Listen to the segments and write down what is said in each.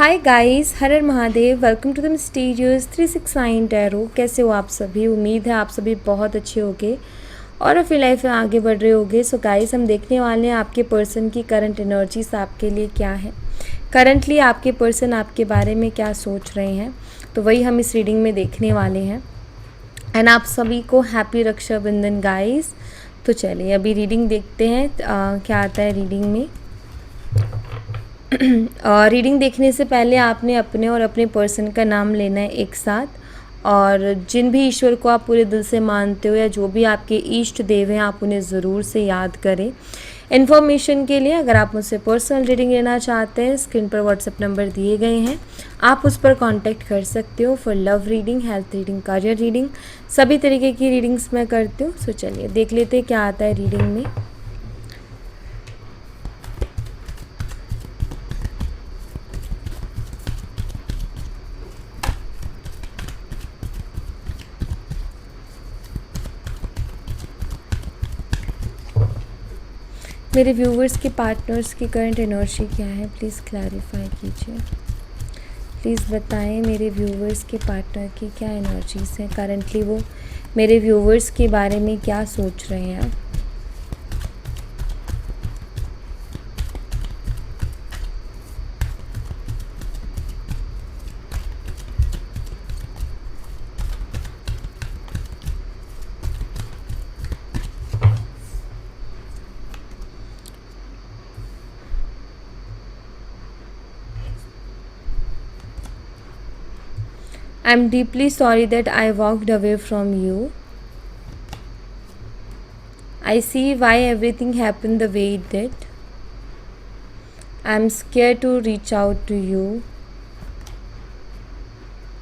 Hi guys, Har her Mahadev. Welcome to the mysterious 369 tarot. कैसे हो आप सभी? उम्मीद है आप सभी बहुत अच्छे होगे और अपनी लाइफ में आगे बढ़ रहे होगे। सो गाइस, हम देखने वाले हैं आपके पर्सन की करंट एनर्जीज आपके लिए क्या है, करंटली आपके पर्सन आपके बारे में क्या सोच रहे हैं। तो वही हम इस रीडिंग में देखने वाले हैं। एंड आप सभी को हैप्पी रक्षाबंधन गाइस। तो चलिए अभी रीडिंग देखते हैं क्या आता है रीडिंग में। रीडिंग देखने से पहले आपने अपने और अपने पर्सन का नाम लेना है एक साथ, और जिन भी ईश्वर को आप पूरे दिल से मानते हो या जो भी आपके इष्ट देव हैं आप उन्हें ज़रूर से याद करें। इन्फॉर्मेशन के लिए अगर आप मुझसे पर्सनल रीडिंग लेना चाहते हैं, स्क्रीन पर व्हाट्सएप नंबर दिए गए हैं, आप उस पर कांटेक्ट कर सकते हो for love reading, health reading, career reading, सभी तरीके की रीडिंग्स मैं करती हूँ। सो चलिए देख लेते हैं क्या आता है रीडिंग में। मेरे व्यूवर्स के पार्टनर्स की करंट एनर्जी क्या है, प्लीज़ क्लैरिफाई कीजिए। प्लीज़ बताएं मेरे व्यूवर्स के पार्टनर की क्या एनर्जीज़ हैं करंटली, वो मेरे व्यूवर्स के बारे में क्या सोच रहे हैं। I'm deeply sorry that I walked away from you. I see why everything happened the way it did. I'm scared to reach out to you.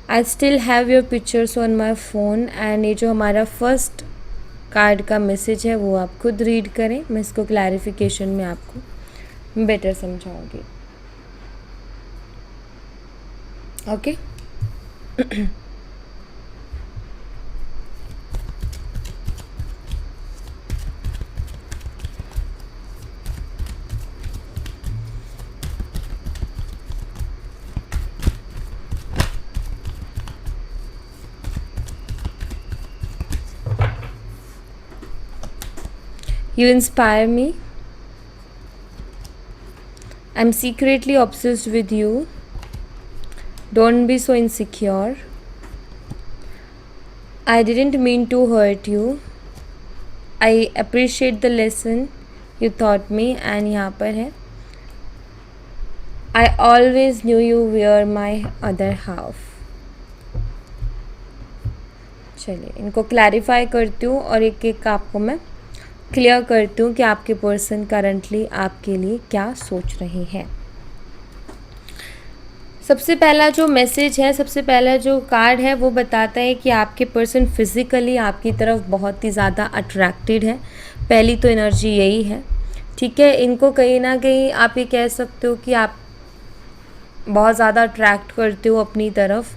I still have your pictures on my phone. And ये जो हमारा first card का message है वो आप खुद read करें, मैं इसको क्लैरिफिकेशन में आपको बेटर समझाऊंगी। Okay You inspire me. I'm secretly obsessed with you. Don't be so insecure. I didn't mean to hurt you. I appreciate the lesson you taught me. And यहाँ पर है I always knew you were my other half. चलिए इनको clarify करती हूँ और एक एक आपको मैं क्लियर करती हूँ कि आपके पर्सन करंटली आपके लिए क्या सोच रहे हैं। सबसे पहला जो मैसेज है, सबसे पहला जो कार्ड है वो बताता है कि आपके पर्सन फिज़िकली आपकी तरफ बहुत ही ज़्यादा अट्रैक्टेड है। पहली तो एनर्जी यही है, ठीक है। इनको कहीं ना कहीं आप ये कह सकते हो कि आप बहुत ज़्यादा अट्रैक्ट करते हो अपनी तरफ,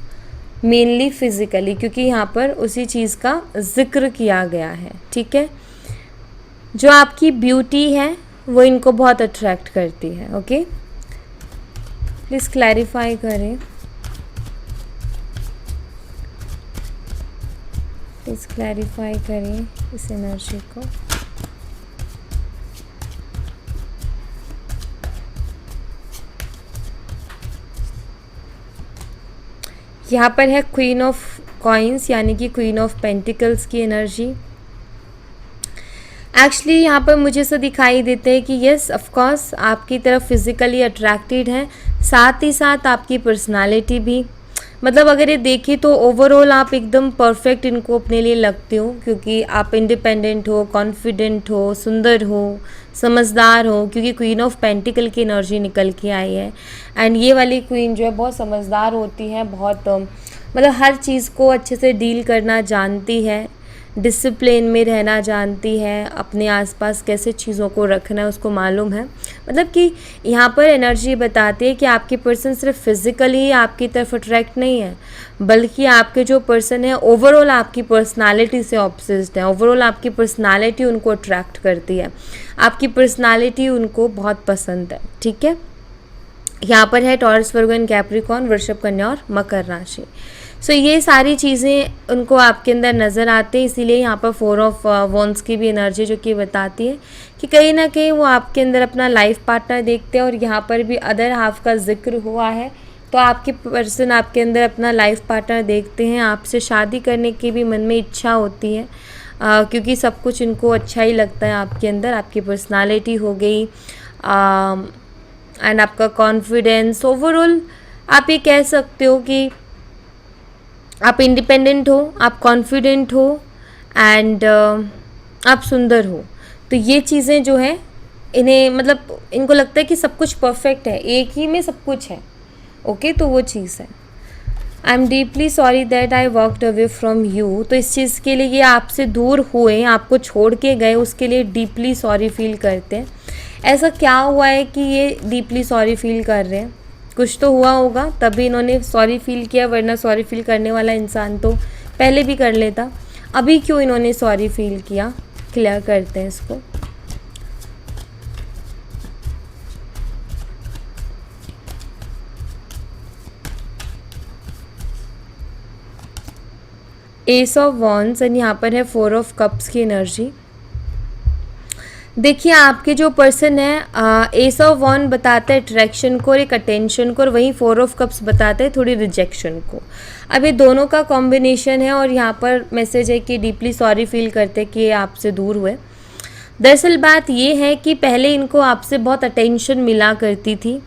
मेनली फिज़िकली, क्योंकि यहाँ पर उसी चीज़ का जिक्र किया गया है, ठीक है। जो आपकी ब्यूटी है वो इनको बहुत अट्रैक्ट करती है। ओके, प्लीज़ क्लैरिफाई करें, प्लीज़ क्लैरिफाई करें इस एनर्जी को। यहाँ पर है क्वीन ऑफ कॉइन्स, यानी कि क्वीन ऑफ पेंटिकल्स की एनर्जी। एक्चुअली यहाँ पर मुझे ऐसा दिखाई देता है कि येस ऑफकोर्स आपकी तरफ फिज़िकली अट्रैक्टेड है, साथ ही साथ आपकी पर्सनालिटी भी। मतलब अगर ये देखें तो ओवरऑल आप एकदम परफेक्ट इनको अपने लिए लगते हो, क्योंकि आप इंडिपेंडेंट हो, कॉन्फिडेंट हो, सुंदर हो, समझदार हो, क्योंकि क्वीन ऑफ पेंटिकल की एनर्जी निकल के आई है। एंड ये वाली क्वीन जो है बहुत समझदार होती है, बहुत मतलब हर चीज़ को अच्छे से डील करना जानती है, डिसिप्लिन में रहना जानती है, अपने आसपास कैसे चीज़ों को रखना है उसको मालूम है। मतलब कि यहाँ पर एनर्जी बताती है कि आपके पर्सन सिर्फ फिज़िकली आपकी तरफ अट्रैक्ट नहीं है, बल्कि आपके जो पर्सन है ओवरऑल आपकी पर्सनालिटी से ऑब्सेस्ड है। ओवरऑल आपकी पर्सनालिटी उनको अट्रैक्ट करती है, आपकी पर्सनालिटी उनको बहुत पसंद है, ठीक है। यहाँ पर है टॉरस, वर्गो एंड कैप्रिकॉर्न, वृषभ, कन्या और मकर राशि। सो ये सारी चीज़ें उनको आपके अंदर नज़र आते हैं, इसीलिए यहाँ पर 4 ऑफ वॉन्ड्स की भी एनर्जी जो कि बताती है कि कहीं ना कहीं वो आपके अंदर अपना लाइफ पार्टनर देखते हैं। और यहाँ पर भी अदर हाफ का जिक्र हुआ है, तो आपके पर्सन आपके अंदर अपना लाइफ पार्टनर देखते हैं, आपसे शादी करने की भी मन में इच्छा होती है, क्योंकि सब कुछ इनको अच्छा ही लगता है आपके अंदर। आपकी पर्सनालिटी हो गई एंड आपका कॉन्फिडेंस, ओवरऑल आप ये कह सकते हो कि आप इंडिपेंडेंट हो, आप कॉन्फिडेंट हो एंड आप सुंदर हो। तो ये चीज़ें जो है इन्हें मतलब इनको लगता है कि सब कुछ परफेक्ट है, एक ही में सब कुछ है। ओके तो वो चीज़ है। I am deeply sorry that I walked away from you. तो इस चीज़ के लिए ये आपसे दूर हुए, आपको छोड़ के गए, उसके लिए डीपली सॉरी फील करते हैं। ऐसा क्या हुआ है कि ये डीपली सॉरी फील कर रहे हैं? कुछ तो हुआ होगा तभी इन्होंने सॉरी फील किया, वरना सॉरी फील करने वाला इंसान तो पहले भी कर लेता। अभी क्यों इन्होंने सॉरी फील किया, क्लियर करते हैं इसको। एस ऑफ वॉन्ड्स एंड यहाँ पर है 4 ऑफ कप्स की एनर्जी। देखिए आपके जो पर्सन है, एस ऑफ वॉन्ड बताता है अट्रैक्शन को और एक अटेंशन को, और वहीं 4 ऑफ कप्स बताता है थोड़ी रिजेक्शन को। अब ये दोनों का कॉम्बिनेशन है और यहाँ पर मैसेज है कि डीपली सॉरी फील करते कि ये आपसे दूर हुए। दरअसल बात ये है कि पहले इनको आपसे बहुत अटेंशन मिला करती थी।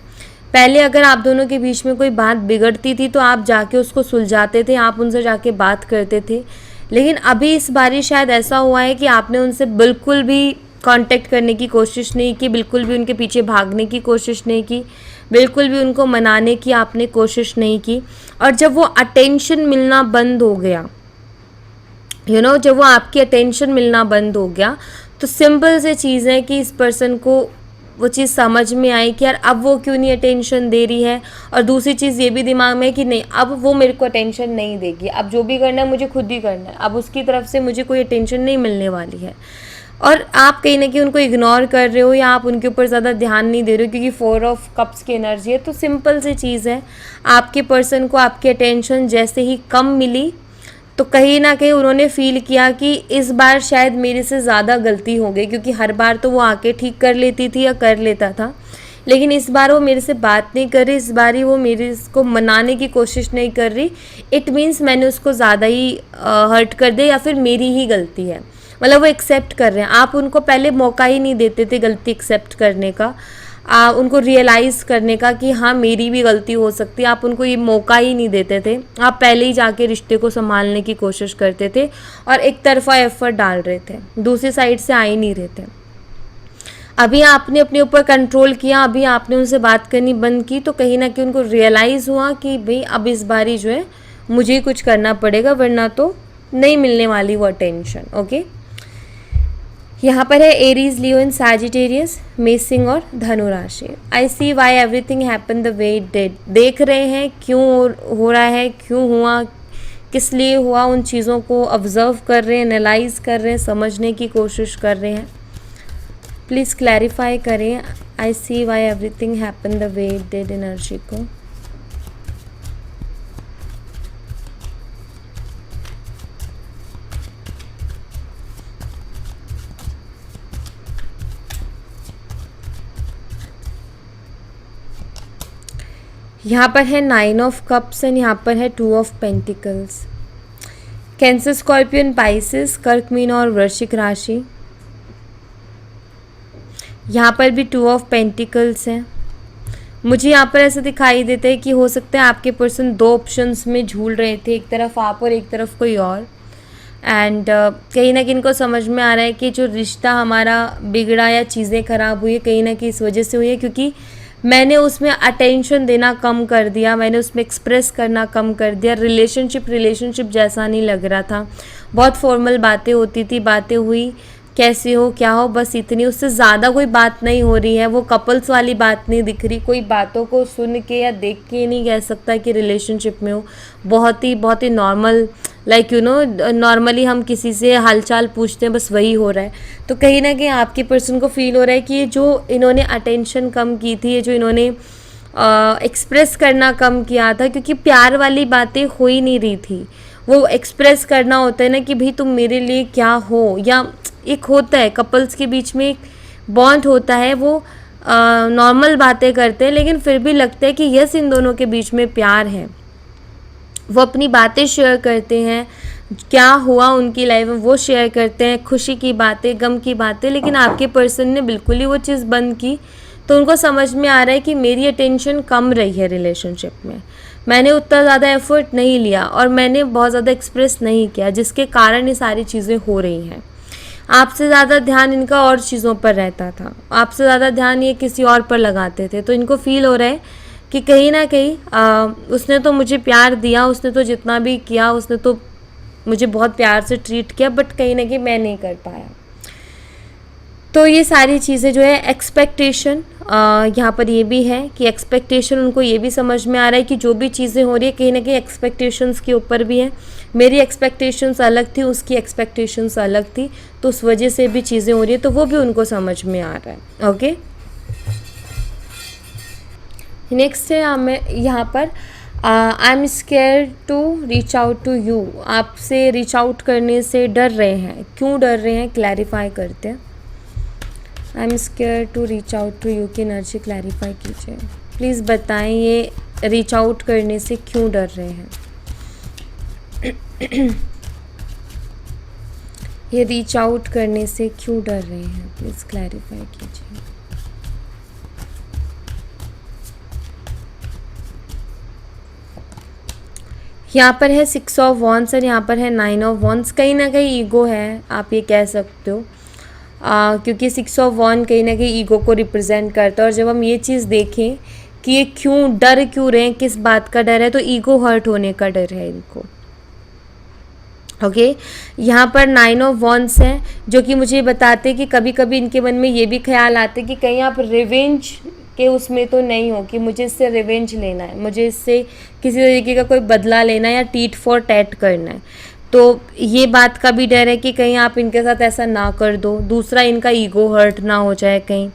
पहले अगर आप दोनों के बीच में कोई बात बिगड़ती थी तो आप जाके उसको सुलझाते थे, आप उनसे जाके बात करते थे। लेकिन अभी इस बारी शायद ऐसा हुआ है कि आपने उनसे बिल्कुल भी कांटेक्ट करने की कोशिश नहीं की, बिल्कुल भी उनके पीछे भागने की कोशिश नहीं की, बिल्कुल भी उनको मनाने की आपने कोशिश नहीं की। और जब वो अटेंशन मिलना बंद हो गया, जब वो आपकी अटेंशन मिलना बंद हो गया, तो सिंपल से चीज़ है कि इस पर्सन को वो चीज़ समझ में आई कि यार अब वो क्यों नहीं अटेंशन दे रही है। और दूसरी चीज़ ये भी दिमाग में है कि नहीं, अब वो मेरे को अटेंशन नहीं देगी, अब जो भी करना है मुझे खुद ही करना है, अब उसकी तरफ से मुझे कोई अटेंशन नहीं मिलने वाली है। और आप कहीं ना कहीं उनको इग्नोर कर रहे हो या आप उनके ऊपर ज़्यादा ध्यान नहीं दे रहे हो, क्योंकि 4 ऑफ कप्स की एनर्जी है। तो सिंपल सी चीज़ है, आपके पर्सन को आपकी अटेंशन जैसे ही कम मिली तो कहीं ना कहीं उन्होंने फील किया कि इस बार शायद मेरे से ज़्यादा गलती हो गई, क्योंकि हर बार तो वो आके ठीक कर लेती थी या कर लेता था, लेकिन इस बार वो मेरे से बात नहीं कर रही, इस बार ही वो मेरे को मनाने की कोशिश नहीं कर रही। इट मीन्स मैंने उसको ज़्यादा ही हर्ट कर दिया या फिर मेरी ही गलती है। मतलब वो एक्सेप्ट कर रहे हैं, आप उनको पहले मौका ही नहीं देते थे गलती एक्सेप्ट करने का, उनको रियलाइज़ करने का कि हाँ मेरी भी गलती हो सकती है। आप उनको ये मौका ही नहीं देते थे, आप पहले ही जाके रिश्ते को संभालने की कोशिश करते थे और एक तरफा एफर्ट डाल रहे थे, दूसरी साइड से आ ही नहीं रहे थे। अभी आपने अपने ऊपर कंट्रोल किया, अभी आपने उनसे बात करनी बंद की, तो कहीं ना कहीं उनको रियलाइज़ हुआ कि भाई अब इस बारी जो है मुझे ही कुछ करना पड़ेगा, वरना तो नहीं मिलने वाली वो अटेंशन। ओके, यहाँ पर है एरीज, लियो एंड सैजिटेरियस, मेष और धनु राशि। I see why everything happen the way it did. देख रहे हैं क्यों हो रहा है, क्यों हुआ, किस लिए हुआ, उन चीज़ों को ऑब्जर्व कर रहे हैं, एनालाइज कर रहे हैं, समझने की कोशिश कर रहे हैं। प्लीज़ क्लैरिफाई करें I see why everything happen the way it did energy को। यहाँ पर है 9 ऑफ कप्स एंड यहाँ पर है 2 of pentacles. Cancer, scorpion, Pisces, कर्क, मीन और वृश्चिक राशि। यहाँ पर भी 2 ऑफ पेंटिकल्स हैं। मुझे यहाँ पर ऐसा दिखाई देता है कि हो सकता है आपके पर्सन 2 ऑप्शंस में झूल रहे थे, एक तरफ आप और एक तरफ कोई और। एंड कहीं ना कहीं इनको समझ में आ रहा है कि जो रिश्ता हमारा बिगड़ा या चीज़ें ख़राब हुई है कहीं ना कहीं इस वजह से हुई है, क्योंकि मैंने उसमें अटेंशन देना कम कर दिया, मैंने उसमें एक्सप्रेस करना कम कर दिया। रिलेशनशिप जैसा नहीं लग रहा था, बहुत फॉर्मल बातें होती थी, बातें हुई कैसे हो क्या हो बस इतनी, उससे ज़्यादा कोई बात नहीं हो रही है। वो कपल्स वाली बात नहीं दिख रही, कोई बातों को सुन के या देख के नहीं कह सकता कि रिलेशनशिप में हो। बहुत ही नॉर्मल, लाइक नॉर्मली हम किसी से हालचाल पूछते हैं, बस वही हो रहा है। तो कहीं ना कहीं आपके पर्सन को फील हो रहा है कि ये जो इन्होंने अटेंशन कम की थी, ये जो इन्होंने एक्सप्रेस करना कम किया था, क्योंकि प्यार वाली बातें हो ही नहीं रही थी। वो एक्सप्रेस करना होता है ना कि भाई तुम मेरे लिए क्या हो, या एक होता है कपल्स के बीच में एक बॉन्ड होता है, वो नॉर्मल बातें करते हैं लेकिन फिर भी लगता है कि यस इन दोनों के बीच में प्यार है। वो अपनी बातें शेयर करते हैं, क्या हुआ उनकी लाइफ में वो शेयर करते हैं, खुशी की बातें, गम की बातें। लेकिन आपके पर्सन ने बिल्कुल ही वो चीज़ बंद की, तो उनको समझ में आ रहा है कि मेरी अटेंशन कम रही है रिलेशनशिप में, मैंने उतना ज़्यादा एफर्ट नहीं लिया और मैंने बहुत ज़्यादा एक्सप्रेस नहीं किया, जिसके कारण ये सारी चीज़ें हो रही हैं। आपसे ज़्यादा ध्यान इनका और चीज़ों पर रहता था, आपसे ज़्यादा ध्यान ये किसी और पर लगाते थे। तो इनको फील हो रहा है कि कहीं ना कहीं उसने तो मुझे प्यार दिया, उसने तो जितना भी किया, उसने तो मुझे बहुत प्यार से ट्रीट किया, बट कहीं ना कहीं मैं नहीं कर पाया। तो ये सारी चीज़ें जो है एक्सपेक्टेशन, यहाँ पर ये भी है कि एक्सपेक्टेशन, उनको ये भी समझ में आ रहा है कि जो भी चीज़ें हो रही है कहीं ना कहीं एक्सपेक्टेशंस के ऊपर भी है। मेरी एक्सपेक्टेशंस अलग थी, उसकी एक्सपेक्टेशंस अलग थी, तो उस वजह से भी चीज़ें हो रही है, तो वो भी उनको समझ में आ रहा है। ओके, नेक्स्ट है हमें यहाँ पर I am scare to reach out to you. आपसे रीच आउट करने से डर रहे हैं, क्यों डर रहे हैं क्लैरिफाई करते हैं। I am scare to reach out to you की एनर्जी क्लैरिफाई कीजिए प्लीज़, बताएं ये रीच आउट करने से क्यों डर रहे हैं। ये रीच आउट करने से क्यों डर रहे हैं, प्लीज़ क्लैरिफाई कीजिए। यहाँ पर है 6 ऑफ वॉन्ड्स और यहाँ पर है 9 ऑफ वॉन्ड्स। कहीं ना कहीं ईगो है, आप ये कह सकते हो, क्योंकि 6 ऑफ वॉन्ड कहीं ना कहीं ईगो को रिप्रेजेंट करता है। और जब हम ये चीज़ देखें कि ये क्यों डर क्यों रहे हैं, किस बात का डर है, तो ईगो हर्ट होने का डर है इनको। ओके, यहाँ पर 9 ऑफ वॉन्ड्स हैं, जो कि मुझे बताते हैं कि कभी कभी इनके मन में ये भी ख्याल आते हैं कि कहीं आप रिवेंज के उसमें तो नहीं हो कि मुझे इससे रिवेंज लेना है, मुझे इससे किसी तरीके का कोई बदला लेना है या टीट फॉर टैट करना है। तो ये बात का भी डर है कि कहीं आप इनके साथ ऐसा ना कर दो। दूसरा, इनका ईगो हर्ट ना हो जाए, कहीं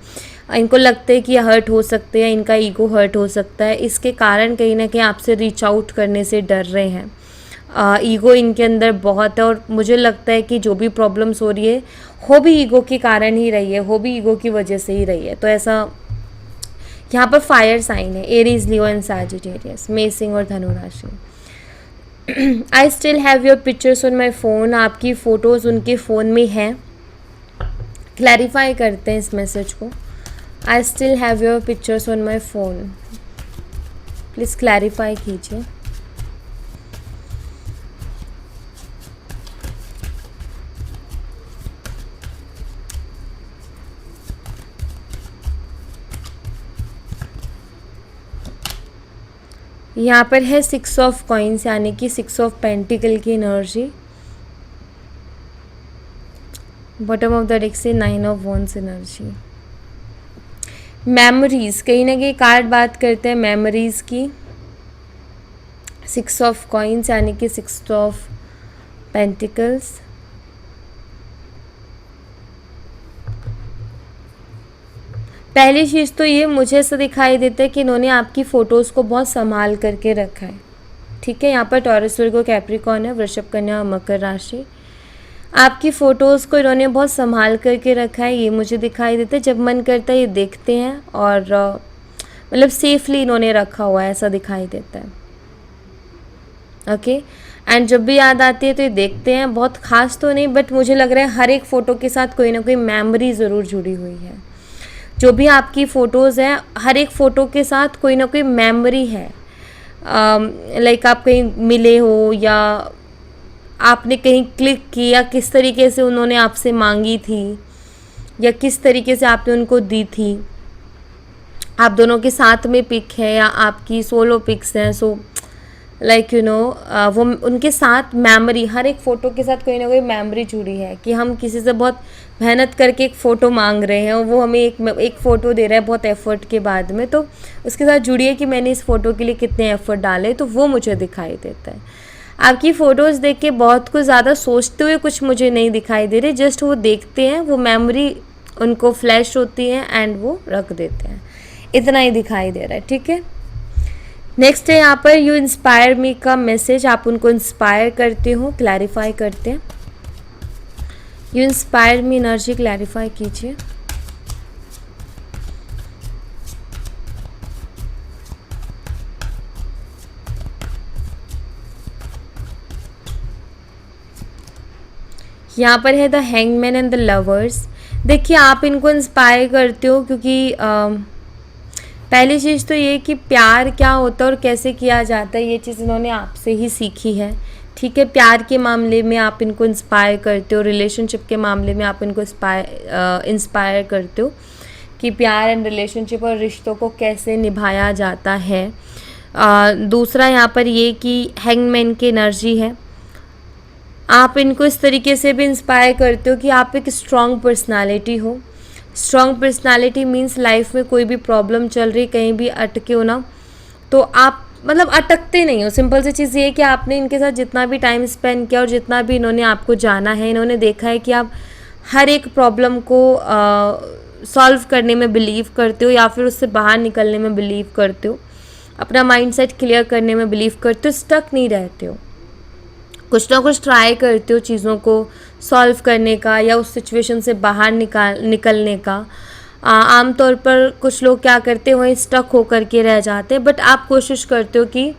इनको लगता है कि ये हर्ट हो सकते हैं, इनका ईगो हर्ट हो सकता है, इसके कारण कहीं ना कहीं आपसे रीच आउट करने से डर रहे हैं। ईगो इनके अंदर बहुत है और मुझे लगता है कि जो भी प्रॉब्लम्स हो रही है हो भी ईगो के कारण ही रही है, हो भी ईगो की वजह से ही रही है। तो ऐसा यहाँ पर फायर साइन है, एरीज, लियो एंड सैजिटेरियस, मेष और धनु राशि। I still have your pictures on my phone. आपकी फ़ोटोज़ उनके फ़ोन में हैं। क्लैरिफाई करते हैं इस मैसेज को। I still have your pictures on my phone, please clarify कीजिए। यहाँ पर है 6 ऑफ कॉइन्स, यानी कि 6 ऑफ पेंटिकल की energy. Bottom of the deck से 9 ऑफ वॉन्ड्स एनर्जी। मेमोरीज, कहीं ना कहीं कार्ड बात करते हैं मेमोरीज की। 6 ऑफ कॉइन्स यानी कि 6 ऑफ पेंटिकल्स। पहली चीज़ तो ये मुझे ऐसा दिखाई देता है कि इन्होंने आपकी फ़ोटोज़ को बहुत संभाल करके रखा है। ठीक है, यहाँ पर टॉरस, वर्गो, कैप्रिकॉर्न है, वृषभ, कन्या और मकर राशि। आपकी फ़ोटोज़ को इन्होंने बहुत संभाल करके रखा है, ये मुझे दिखाई देता है। जब मन करता है ये देखते हैं और मतलब सेफली इन्होंने रखा हुआ है, ऐसा दिखाई देता है। ओके, एंड जब भी याद आती है तो ये देखते हैं। बहुत खास तो नहीं, बट मुझे लग रहा है हर एक फ़ोटो के साथ कोई ना कोई मेमोरी ज़रूर जुड़ी हुई है। जो भी आपकी फ़ोटोज़ हैं, हर एक फ़ोटो के साथ कोई ना कोई मेमोरी है। लाइक आप कहीं मिले हो या आपने कहीं क्लिक की, या किस तरीके से उन्होंने आपसे मांगी थी, या किस तरीके से आपने उनको दी थी। आप दोनों के साथ में पिक है या आपकी सोलो पिक्स हैं, सो लाइक यू नो वो उनके साथ मेमोरी, हर एक फ़ोटो के साथ कोई ना कोई मेमोरी जुड़ी है कि हम किसी से बहुत मेहनत करके एक फ़ोटो मांग रहे हैं और वो हमें एक फ़ोटो दे रहा है बहुत एफ़र्ट के बाद में, तो उसके साथ जुड़ी है कि मैंने इस फ़ोटो के लिए कितने एफ़र्ट डाले, तो वो मुझे दिखाई देता है। आपकी फ़ोटोज़ देख के बहुत कुछ ज़्यादा सोचते हुए कुछ मुझे नहीं दिखाई दे रहे, जस्ट वो देखते हैं, वो मेमोरी उनको फ्लैश होती है एंड वो रख देते हैं। इतना ही दिखाई दे रहा है, ठीक है। नेक्स्ट है यहाँ पर यू इंस्पायर मी का मैसेज, आप उनको इंस्पायर करते हो, क्लैरिफाई करते हैं। You inspire me energy clarify कीजिए। यहाँ पर है the hangman and the lovers. देखिए आप इनको इंस्पायर करते हो क्योंकि पहली चीज़ तो ये कि प्यार क्या होता है और कैसे किया जाता है, ये चीज़ इन्होंने आपसे ही सीखी है, ठीक है। प्यार के मामले में आप इनको इंस्पायर करते हो, रिलेशनशिप के मामले में आप इनको इंस्पायर करते हो कि प्यार एंड रिलेशनशिप और रिश्तों को कैसे निभाया जाता है। दूसरा यहाँ पर ये कि हैंगमैन की एनर्जी है, आप इनको इस तरीके से भी इंस्पायर करते हो कि आप एक स्ट्रॉन्ग पर्सनालिटी हो। स्ट्रॉन्ग पर्सनालिटी मीन्स लाइफ में कोई भी प्रॉब्लम चल रही, कहीं भी अटके हो ना, तो आप मतलब अटकते नहीं हो। सिंपल सी चीज़ ये है कि आपने इनके साथ जितना भी टाइम स्पेंड किया और जितना भी इन्होंने आपको जाना है, इन्होंने देखा है कि आप हर एक प्रॉब्लम को सॉल्व करने में बिलीव करते हो या फिर उससे बाहर निकलने में बिलीव करते हो, अपना माइंडसेट क्लियर करने में बिलीव करते हो, स्टक नहीं रहते हो, कुछ ना कुछ ट्राई करते हो चीज़ों को सॉल्व करने का या उस सिचुएशन से बाहर निकलने का। आमतौर पर कुछ लोग क्या करते हैं, वहीं स्टक होकर के रह जाते हैं, बट आप कोशिश करते हो कि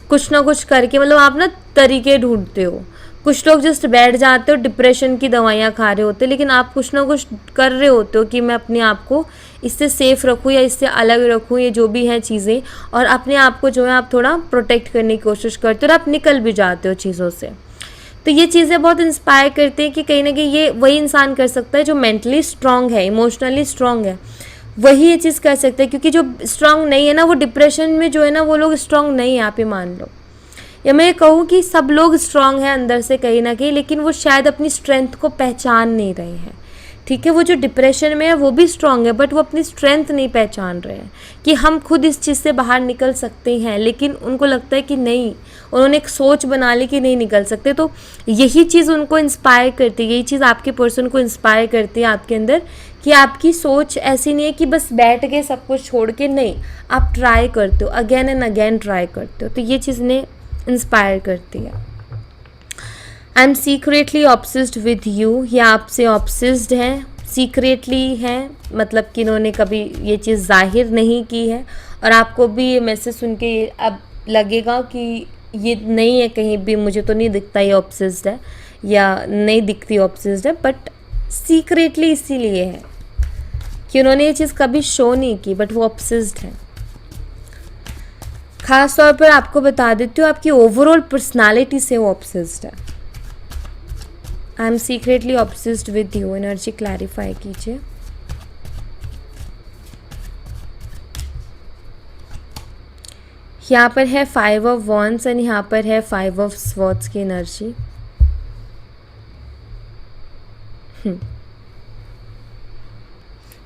कुछ ना कुछ करके, मतलब आप ना तरीके ढूंढते हो। कुछ लोग जस्ट बैठ जाते हो, डिप्रेशन की दवाइयाँ खा रहे होते, लेकिन आप कुछ ना कुछ कर रहे होते हो कि मैं अपने आप को इससे सेफ़ रखूँ या इससे अलग रखूँ, ये जो भी हैं चीज़ें, और अपने आप को जो है आप थोड़ा प्रोटेक्ट करने की कोशिश करते हो और आप निकल भी जाते हो चीज़ों से। तो ये चीज़ें बहुत इंस्पायर करती हैं कि कहीं ना कहीं ये वही इंसान कर सकता है जो मेंटली स्ट्रांग है, इमोशनली स्ट्रांग है, वही ये चीज़ कर सकता है। क्योंकि जो स्ट्रांग नहीं है ना, वो डिप्रेशन में जो है ना, वो लोग स्ट्रांग नहीं है, आप ही मान लो। या मैं कहूँ कि सब लोग स्ट्रांग हैं अंदर से कहीं ना कहीं, लेकिन वो शायद अपनी स्ट्रेंथ को पहचान नहीं रहे हैं, ठीक है। वो जो डिप्रेशन में है वो भी स्ट्रांग है, बट वो अपनी स्ट्रेंथ नहीं पहचान रहे हैं कि हम खुद इस चीज़ से बाहर निकल सकते हैं, लेकिन उनको लगता है कि नहीं, उन्होंने एक सोच बना ली कि नहीं निकल सकते। तो यही चीज़ उनको इंस्पायर करती है, यही चीज़ आपके पर्सन को इंस्पायर करती है आपके अंदर, कि आपकी सोच ऐसी नहीं है कि बस बैठ के सब कुछ छोड़ के, नहीं, आप ट्राई करते हो, अगेन एंड अगेन ट्राई करते हो। तो ये चीज़ ने इंस्पायर करती है। I am secretly obsessed with you, ये आपसे ऑब्सेस्ड हैं, सीक्रेटली हैं, मतलब कि इन्होंने कभी ये चीज़ जाहिर नहीं की है, और आपको भी ये मैसेज सुन के अब लगेगा कि ये नहीं है कहीं भी, मुझे तो नहीं दिखता ये ऑब्सेस्ड है या नहीं दिखती ऑब्सेस्ड है, बट सीक्रेटली इसीलिए है कि उन्होंने ये चीज़ कभी शो नहीं की, बट वो ऑब्सेस्ड है। ख़ास तौर पर आपको बता देती हूँ, आपकी ओवरऑल पर्सनालिटी से वो ऑब्सेस्ड है। I am secretly obsessed with you, energy clarify कीजिए। यहाँ पर है 5 ऑफ वॉन्ड्स एंड यहाँ पर है 5 ऑफ स्वॉर्ड्स की एनर्जी।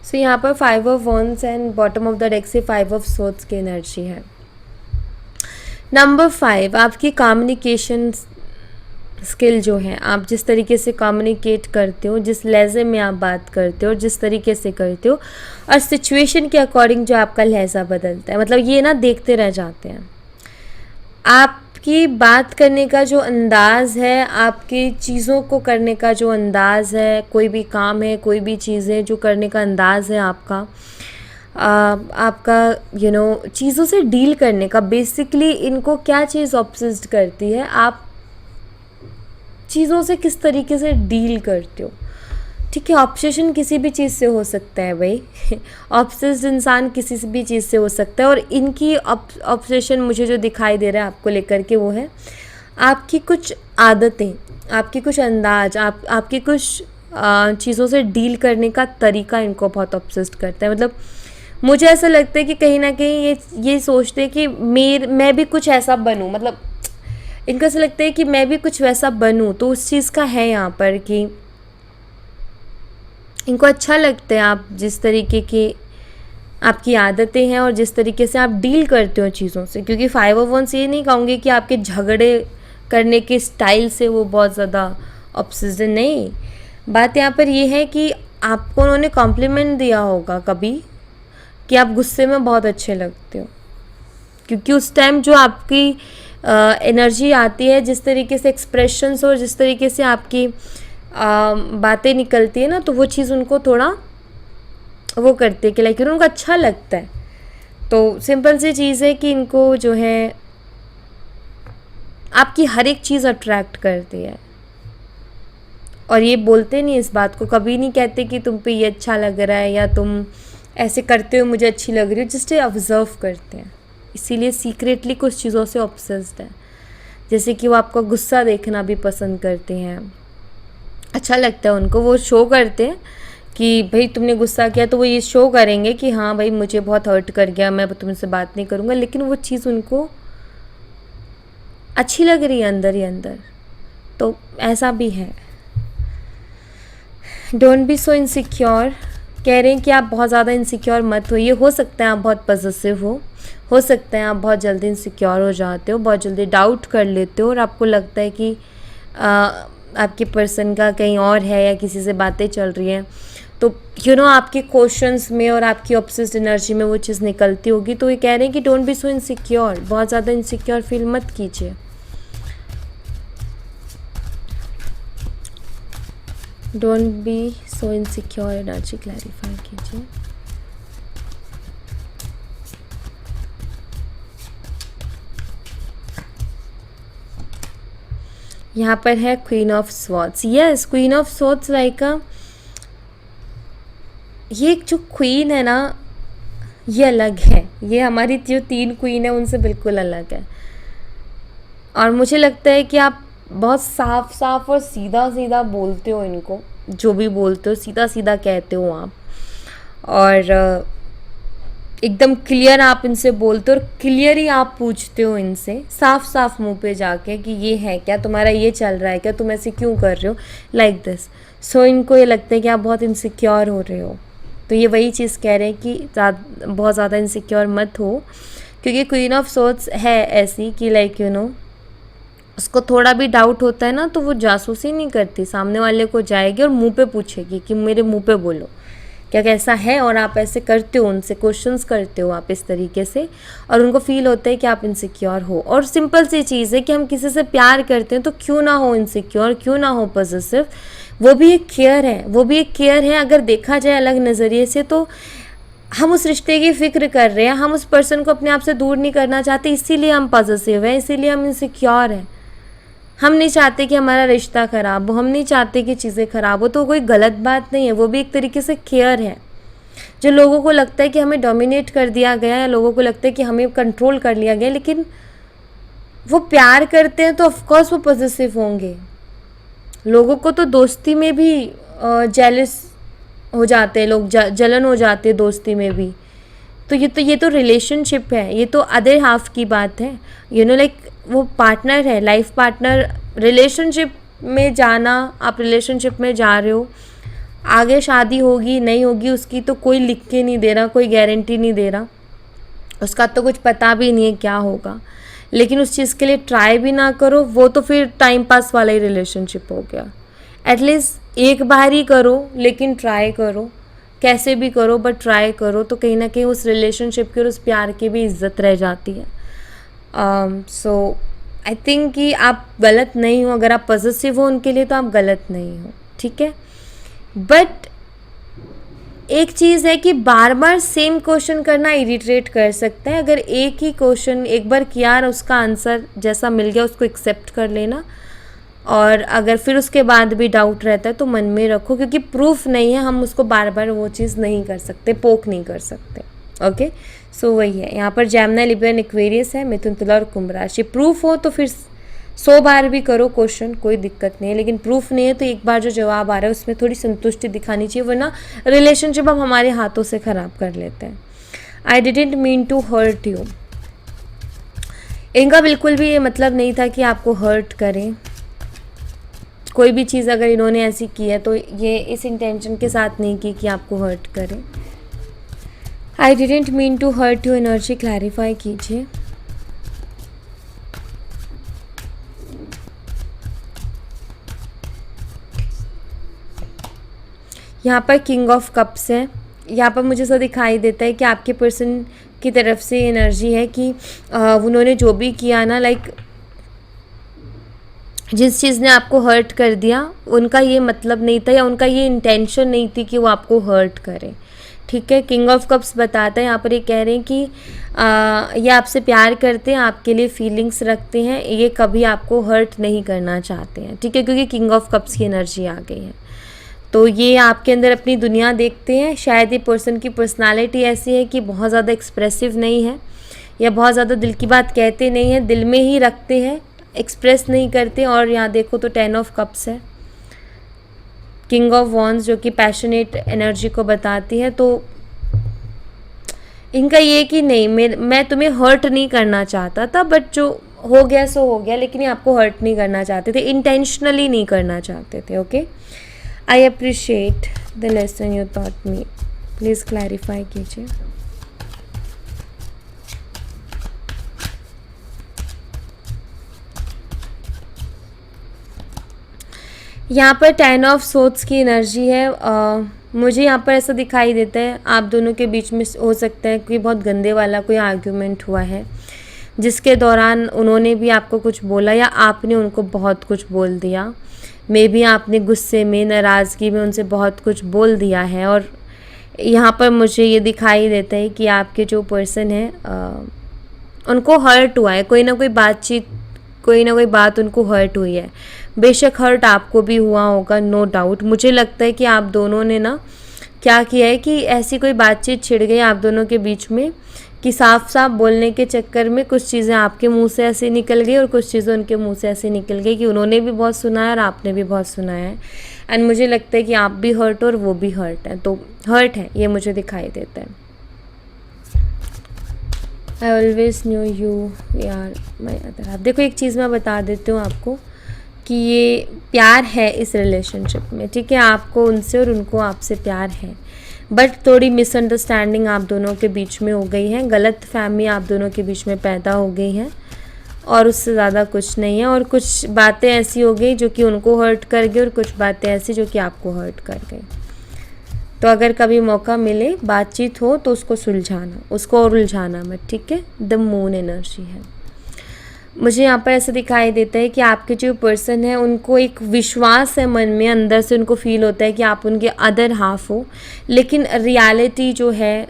सो यहाँ पर 5 of wands and bottom of the deck से 5 ऑफ स्वॉर्ड्स की एनर्जी है। नंबर 5, आपकी कम्युनिकेशन स्किल जो है, आप जिस तरीके से कम्युनिकेट करते हो, जिस लहजे में आप बात करते हो, जिस तरीके से करते हो, और सिचुएशन के अकॉर्डिंग जो आपका लहजा बदलता है, मतलब ये ना देखते रह जाते हैं। आपकी बात करने का जो अंदाज़ है, आपकी चीज़ों को करने का जो अंदाज़ है, कोई भी काम है, कोई भी चीज़ें जो करने का अंदाज़ है आपका, आपका चीज़ों से डील करने का, बेसिकली इनको क्या चीज़ ऑब्सेस्ड करती है, आप चीज़ों से किस तरीके से डील करते हो, ठीक है। ऑब्सेशन किसी भी चीज़ से हो सकता है भाई, ऑब्सेस्ड इंसान किसी से भी चीज़ से हो सकता है, और इनकी ऑब्सेशन मुझे जो दिखाई दे रहा है आपको लेकर के, वो है आपकी कुछ आदतें, आपकी कुछ अंदाज, आपकी कुछ चीज़ों से डील करने का तरीका इनको बहुत ऑब्सेस्ड करता है। मतलब मुझे ऐसा लगता है कि कहीं ना कहीं ये सोचते हैं कि मैं भी कुछ ऐसा बनूं, मतलब इनको ऐसा लगता है कि मैं भी कुछ वैसा बनूं। तो उस चीज़ का है यहाँ पर कि इनको अच्छा लगता है आप जिस तरीके की आपकी आदतें हैं और जिस तरीके से आप डील करते हो चीज़ों से। क्योंकि 5 ऑफ वॉन्ड्स ये नहीं कहूँगी कि आपके झगड़े करने के स्टाइल से वो बहुत ज़्यादा ऑब्सेस्ड नहीं। बात यहाँ पर ये है कि आपको उन्होंने कॉम्प्लीमेंट दिया होगा कभी, कि आप गुस्से में बहुत अच्छे लगते हो, क्योंकि उस टाइम जो आपकी एनर्जी आती है, जिस तरीके से एक्सप्रेशंस और जिस तरीके से आपकी बातें निकलती है ना, तो वो चीज़ उनको थोड़ा वो करती है कि लाइक उनको अच्छा लगता है। तो सिंपल सी चीज़ है कि इनको जो है आपकी हर एक चीज़ अट्रैक्ट करती है, और ये बोलते नहीं इस बात को, कभी नहीं कहते कि तुम पे ये अच्छा लग रहा है या तुम ऐसे करते हो मुझे अच्छी लग रही हो, जस्ट ऑब्जर्व करते हैं। इसीलिए सीक्रेटली कुछ चीज़ों से ऑब्सेस्ड है, जैसे कि वो आपका गुस्सा देखना भी पसंद करते हैं, अच्छा लगता है उनको, वो शो करते हैं कि भाई तुमने गुस्सा किया, तो वो ये शो करेंगे कि हाँ भाई मुझे बहुत हर्ट कर गया, मैं तुमसे बात नहीं करूँगा, लेकिन वो चीज़ उनको अच्छी लग रही है अंदर ही अंदर। तो ऐसा भी है। डोंट बी सो इनसिक्योर, कह रहे हैं कि आप बहुत ज़्यादा इनसिक्योर मत होइए। हो सकता है आप बहुत पॉसेसिव हो सकता है आप बहुत जल्दी इनसिक्योर हो जाते हो, बहुत जल्दी डाउट कर लेते हो और आपको लगता है कि आपके पर्सन का कहीं और है या किसी से बातें चल रही हैं, तो आपके क्वेश्चंस में और आपकी ऑब्सेस्ड एनर्जी में वो चीज़ निकलती होगी। तो ये कह रहे हैं कि डोंट बी सो इनसिक्योर, बहुत ज़्यादा इनसिक्योर फील मत कीजिए। Don't be so insecure energy clarify कीजिए। यहाँ पर है queen of swords. Yes, queen of swords like ये जो क्वीन है ना, ये अलग है, ये हमारी जो 3 क्वीन है उनसे बिल्कुल अलग है। और मुझे लगता है कि आप बहुत साफ साफ और सीधा सीधा बोलते हो इनको, जो भी बोलते हो सीधा सीधा कहते हो आप, और एकदम क्लियर आप इनसे बोलते हो और क्लियर ही आप पूछते हो इनसे, साफ साफ मुंह पे जाके कि ये है क्या, तुम्हारा ये चल रहा है क्या, तुम ऐसे क्यों कर रहे हो, लाइक दिस। सो इनको ये लगता है कि आप बहुत इनसिक्योर हो रहे हो। तो ये वही चीज़ कह रहे हैं कि बहुत ज़्यादा इनसिक्योर मत हो, क्योंकि क्वीन ऑफ सोर्ड्स है ऐसी कि लाइक उसको थोड़ा भी डाउट होता है ना, तो वो जासूसी नहीं करती, सामने वाले को जाएगी और मुंह पे पूछेगी कि मेरे मुंह पे बोलो क्या कैसा है, और आप ऐसे करते हो, उनसे क्वेश्चंस करते हो आप इस तरीके से, और उनको फील होता है कि आप इनसिक्योर हो। और सिंपल सी चीज़ है कि हम किसी से प्यार करते हैं तो क्यों ना हो इनसिक्योर, क्यों ना हो पॉसेसिव, वो भी एक केयर है, वो भी एक केयर है। अगर देखा जाए अलग नज़रिए से तो हम उस रिश्ते की फ़िक्र कर रहे हैं, हम उस पर्सन को अपने आप से दूर नहीं करना चाहते, इसीलिए हम पॉसेसिव हैं, इसीलिए हम इनसिक्योर हैं। हम नहीं चाहते कि हमारा रिश्ता ख़राब हो, हम नहीं चाहते कि चीज़ें ख़राब हो, तो कोई गलत बात नहीं है, वो भी एक तरीके से केयर है। जो लोगों को लगता है कि हमें डोमिनेट कर दिया गया है, लोगों को लगता है कि हमें कंट्रोल कर लिया गया, लेकिन वो प्यार करते हैं तो ऑफकोर्स वो पॉसेसिव होंगे। लोगों को तो दोस्ती में भी जेलस हो जाते हैं लोग, जलन हो जाती है दोस्ती में भी। तो ये तो रिलेशनशिप है, ये तो अदर हाफ की बात है, लाइक वो पार्टनर है, लाइफ पार्टनर। रिलेशनशिप में जाना, आप रिलेशनशिप में जा रहे हो, आगे शादी होगी नहीं होगी उसकी तो कोई लिख के नहीं दे रहा, कोई गारंटी नहीं दे रहा, उसका तो कुछ पता भी नहीं है क्या होगा। लेकिन उस चीज़ के लिए ट्राई भी ना करो, वो तो फिर टाइम पास वाला ही रिलेशनशिप हो गया। एटलीस्ट एक बार ही करो, लेकिन ट्राई करो, कैसे भी करो बट ट्राई करो, तो कहीं ना कहीं उस रिलेशनशिप की और उस प्यार की भी इज्जत रह जाती है। सो आई थिंक कि आप गलत नहीं हो, अगर आप पॉसेसिव हो उनके लिए तो आप गलत नहीं हो, ठीक है। बट एक चीज़ है कि बार बार सेम क्वेश्चन करना इरिटेट कर सकता है। अगर एक ही क्वेश्चन एक बार किया और उसका आंसर जैसा मिल गया उसको एक्सेप्ट कर लेना, और अगर फिर उसके बाद भी डाउट रहता है तो मन में रखो, क्योंकि प्रूफ नहीं है, हम उसको बार बार वो चीज़ नहीं कर सकते, पोक नहीं कर सकते। ओके, सो वही है। यहाँ पर जेमिनी, लिब्रा, एक्वेरियस है, मिथुन, तुला और कुंभ राशि। प्रूफ हो तो फिर 100 बार भी करो क्वेश्चन, कोई दिक्कत नहीं है, लेकिन प्रूफ नहीं है तो एक बार जो जवाब आ रहा है उसमें थोड़ी संतुष्टि दिखानी चाहिए, वरना रिलेशनशिप हम हमारे हाथों से ख़राब कर लेते हैं। I didn't mean to hurt you, इनका बिल्कुल भी ये मतलब नहीं था कि आपको हर्ट करें। कोई भी चीज़ अगर इन्होंने ऐसी की है तो ये इस इंटेंशन के साथ नहीं की कि आपको हर्ट करें। I didn't mean to hurt you energy clarify कीजिए। यहाँ पर किंग ऑफ कप्स है, यहाँ पर मुझे ऐसा दिखाई देता है कि आपके पर्सन की तरफ से एनर्जी है कि उन्होंने जो भी किया ना, लाइक जिस चीज़ ने आपको हर्ट कर दिया, उनका ये मतलब नहीं था या उनका ये इंटेंशन नहीं थी कि वो आपको हर्ट करें। ठीक है, किंग ऑफ कप्स बताता है यहाँ पर, ये कह रहे हैं कि ये आपसे प्यार करते हैं, आपके लिए फीलिंग्स रखते हैं, ये कभी आपको हर्ट नहीं करना चाहते हैं। ठीक है, क्योंकि किंग ऑफ कप्स की एनर्जी आ गई है, तो ये आपके अंदर अपनी दुनिया देखते हैं। शायद ये पर्सन की पर्सनालिटी ऐसी है कि बहुत ज़्यादा एक्सप्रेसिव नहीं है या बहुत ज़्यादा दिल की बात कहते नहीं हैं, दिल में ही रखते हैं, एक्सप्रेस नहीं करते। और यहाँ देखो तो 10 ऑफ कप्स है, किंग ऑफ वॉन्ड्स जो कि पैशनेट एनर्जी को बताती है। तो इनका ये कि नहीं, मैं तुम्हें हर्ट नहीं करना चाहता था, बट जो हो गया सो हो गया, लेकिन ये आपको हर्ट नहीं करना चाहते थे, इंटेंशनली नहीं करना चाहते थे। Okay, I appreciate the lesson you taught me, please clarify कीजिए। यहाँ पर 10 ऑफ सोर्ड्स की एनर्जी है। मुझे यहाँ पर ऐसा दिखाई देता है आप दोनों के बीच में हो सकता है कोई बहुत गंदे वाला कोई आर्ग्यूमेंट हुआ है, जिसके दौरान उन्होंने भी आपको कुछ बोला या आपने उनको बहुत कुछ बोल दिया। मे बी आपने गुस्से में, नाराज़गी में उनसे बहुत कुछ बोल दिया है। और यहाँ पर मुझे ये दिखाई देता है कि आपके जो पर्सन है उनको हर्ट हुआ है, कोई ना कोई बातचीत, कोई ना कोई बात उनको हर्ट हुई है। बेशक हर्ट आपको भी हुआ होगा, नो डाउट। मुझे लगता है कि आप दोनों ने ना क्या किया है कि ऐसी कोई बातचीत छिड़ गई आप दोनों के बीच में कि साफ साफ बोलने के चक्कर में कुछ चीज़ें आपके मुंह से ऐसे निकल गई और कुछ चीज़ें उनके मुंह से ऐसे निकल गई कि उन्होंने भी बहुत सुना है और आपने भी बहुत सुना है। एंड मुझे लगता है कि आप भी हर्ट और वो भी हर्ट है, तो हर्ट है, ये मुझे दिखाई देता है। आई ऑलवेज न्यू यू यार माई अदर हाफ। देखो, एक चीज़ मैं बता देती हूँ आपको कि ये प्यार है इस रिलेशनशिप में। ठीक है, आपको उनसे और उनको आपसे प्यार है, बट थोड़ी मिसअंडरस्टैंडिंग आप दोनों के बीच में हो गई है, गलत फहमी आप दोनों के बीच में पैदा हो गई है, और उससे ज़्यादा कुछ नहीं है। और कुछ बातें ऐसी हो गई जो कि उनको हर्ट कर गई और कुछ बातें ऐसी जो कि आपको हर्ट कर गई। तो अगर कभी मौका मिले, बातचीत हो, तो उसको सुलझाना, उसको और उलझाना मत। ठीक है, द मून एनर्जी है। मुझे यहाँ पर ऐसा दिखाई देता है कि आपके जो पर्सन है उनको एक विश्वास है मन में, अंदर से उनको फील होता है कि आप उनके अदर हाफ हो, लेकिन रियलिटी जो है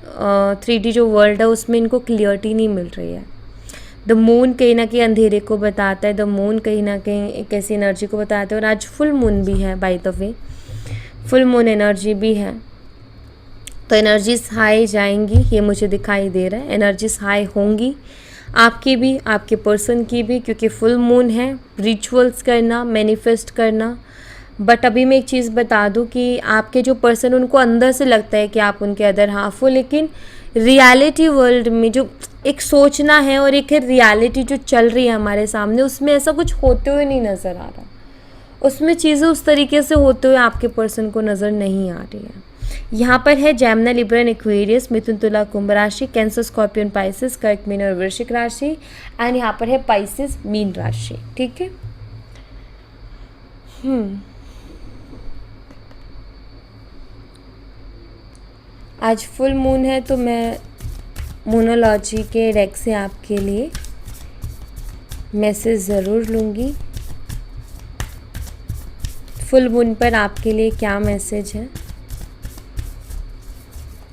3D जो वर्ल्ड है उसमें इनको क्लियरिटी नहीं मिल रही है। द मून कहीं ना कहीं अंधेरे को बताता है, द मून कहीं ना कहीं एक ऐसी एनर्जी को बताता है। और आज फुल मून भी है, by the way full moon energy भी है, तो एनर्जीज हाई जाएंगी, ये मुझे दिखाई दे रहा है। एनर्जीज हाई होंगी आपकी भी, आपके पर्सन की भी, क्योंकि फुल मून है। रिचुअल्स करना, मैनिफेस्ट करना। बट अभी मैं एक चीज़ बता दूं कि आपके जो पर्सन, उनको अंदर से लगता है कि आप उनके अदर हाफ हो, लेकिन रियलिटी वर्ल्ड में जो एक सोचना है और एक रियलिटी जो चल रही है हमारे सामने, उसमें ऐसा कुछ होते हुए नहीं नज़र आ रहा। उसमें चीज़ें उस तरीके से होते हुए आपके पर्सन को नज़र नहीं आ रही है। यहाँ पर है जेमिनी, लिब्रा, एक्वेरियस, मिथुन, तुला, कुंभ राशि, कैंसर, स्कॉर्पियन, पाइसेस, कर्क, मीन और वृश्चिक राशि। एंड यहाँ पर है पाइसेस, मीन राशि। ठीक है, आज फुल मून है, तो मैं मोनोलॉजी के डेक से आपके लिए मैसेज ज़रूर लूँगी। फुल मून पर आपके लिए क्या मैसेज है,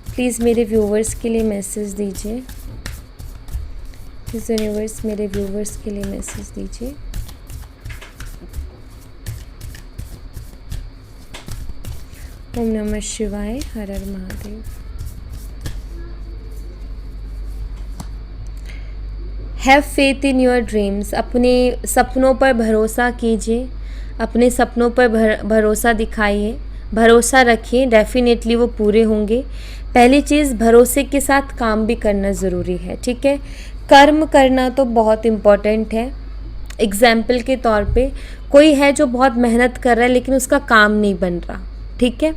प्लीज़ मेरे व्यूवर्स के लिए मैसेज दीजिए। प्लीज़ यूनिवर्स मेरे व्यूवर्स के लिए मैसेज दीजिए। ओम नमः शिवाय, हर हर Mahadev. Have faith in your dreams. अपने सपनों पर भरोसा कीजिए, अपने सपनों पर भरोसा दिखाइए, भरोसा रखिए, डेफिनेटली वो पूरे होंगे। पहली चीज़, भरोसे के साथ काम भी करना ज़रूरी है। ठीक है, कर्म करना तो बहुत इम्पॉर्टेंट है। एग्जाम्पल के तौर पे कोई है जो बहुत मेहनत कर रहा है लेकिन उसका काम नहीं बन रहा, ठीक है,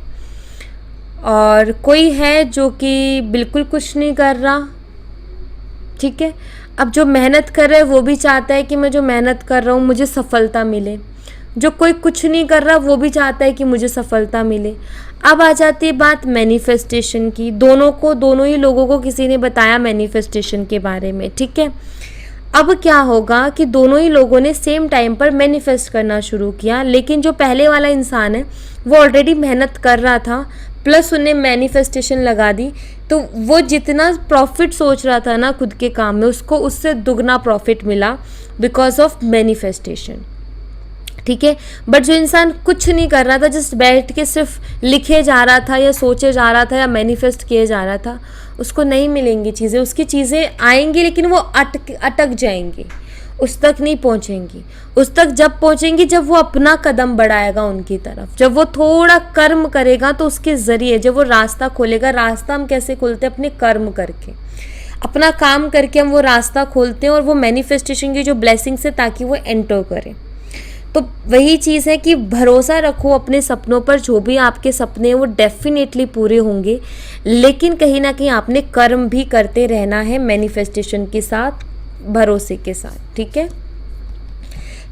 और कोई है जो कि बिल्कुल कुछ नहीं कर रहा, ठीक है। अब जो मेहनत कर रहा है वो भी चाहता है कि मैं जो मेहनत कर रहा हूँ मुझे सफलता मिले, जो कोई कुछ नहीं कर रहा वो भी चाहता है कि मुझे सफलता मिले। अब आ जाती है बात मैनिफेस्टेशन की। दोनों ही लोगों को किसी ने बताया मैनिफेस्टेशन के बारे में, ठीक है। अब क्या होगा कि दोनों ही लोगों ने सेम टाइम पर मैनिफेस्ट करना शुरू किया, लेकिन जो पहले वाला इंसान है वो ऑलरेडी मेहनत कर रहा था, प्लस उन्हें मैनिफेस्टेशन लगा दी, तो वो जितना प्रॉफिट सोच रहा था ना खुद के काम में, उसको उससे दुगना प्रॉफिट मिला बिकॉज ऑफ मैनिफेस्टेशन, ठीक है। बट जो इंसान कुछ नहीं कर रहा था, जस्ट बैठ के सिर्फ लिखे जा रहा था या सोचे जा रहा था या मैनिफेस्ट किए जा रहा था, उसको नहीं मिलेंगी चीज़ें। उसकी चीज़ें आएंगी लेकिन वो अटक जाएंगी, उस तक नहीं पहुंचेंगी। उस तक जब पहुंचेंगी जब वो अपना कदम बढ़ाएगा उनकी तरफ, जब वो थोड़ा कर्म करेगा, तो उसके ज़रिए जब वो रास्ता खोलेगा। रास्ता हम कैसे खोलते हैं? अपने कर्म करके, अपना काम करके हम वो रास्ता खोलते हैं, और वो मैनिफेस्टेशन की जो ब्लेसिंग्स है ताकि वो एंटर करें। तो वही चीज़ है कि भरोसा रखो अपने सपनों पर। जो भी आपके सपने हैं वो डेफिनेटली पूरे होंगे, लेकिन कहीं ना कहीं आपने कर्म भी करते रहना है मैनिफेस्टेशन के साथ, भरोसे के साथ, ठीक है।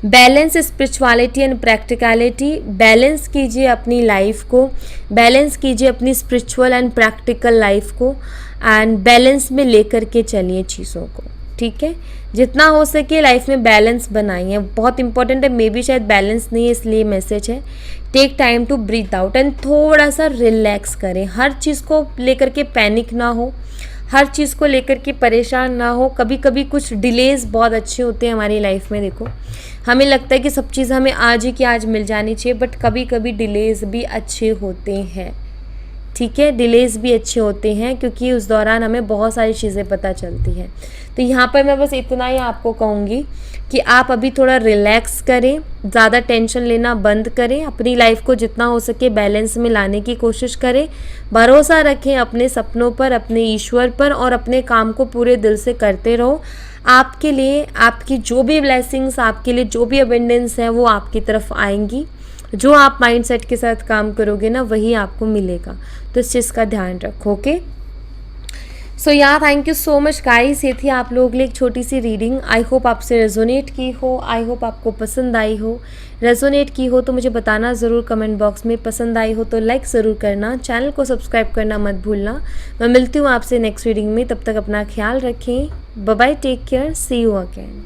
Balance spirituality and practicality. Balance कीजिए अपनी लाइफ को, बैलेंस कीजिए अपनी स्पिरिचुअल एंड प्रैक्टिकल लाइफ को, एंड बैलेंस में लेकर के चलिए चीज़ों को, ठीक है। जितना हो सके लाइफ में बैलेंस बनाइए, बहुत इंपॉर्टेंट है। मे बी शायद बैलेंस नहीं है, इसलिए मैसेज है। Take time to breathe out and थोड़ा सा रिलैक्स करें। हर चीज़ को लेकर के पैनिक ना हो, हर चीज़ को लेकर के परेशान ना हो। कभी कभी कुछ डिलेज बहुत अच्छे होते हैं हमारी लाइफ में। देखो, हमें लगता है कि सब चीज़ हमें आज ही की आज मिल जानी चाहिए, बट कभी कभी डिलेज भी अच्छे होते हैं, ठीक है। डिलेज भी अच्छे होते हैं क्योंकि उस दौरान हमें बहुत सारी चीज़ें पता चलती हैं। तो यहाँ पर मैं बस इतना ही आपको कहूँगी कि आप अभी थोड़ा रिलैक्स करें, ज़्यादा टेंशन लेना बंद करें, अपनी लाइफ को जितना हो सके बैलेंस में लाने की कोशिश करें, भरोसा रखें अपने सपनों पर, अपने ईश्वर पर, और अपने काम को पूरे दिल से करते रहो। आपके लिए आपकी जो भी ब्लेसिंग्स, आपके लिए जो भी अबेंडेंस है वो आपकी तरफ आएंगी। जो आप माइंडसेट के साथ काम करोगे ना वही आपको मिलेगा, तो इस चीज़ का ध्यान रखो, ओके। सो या thank you so much guys. ये थी आप लोगों के लिए एक छोटी सी रीडिंग। आई होप आपसे रेजोनेट की हो, आई होप आपको पसंद आई हो। रेजोनेट की हो तो मुझे बताना ज़रूर कमेंट बॉक्स में। पसंद आई हो तो लाइक ज़रूर करना, चैनल को सब्सक्राइब करना मत भूलना। मैं मिलती हूँ आपसे नेक्स्ट रीडिंग में, तब तक अपना ख्याल रखें। Bye bye, take care, see you again.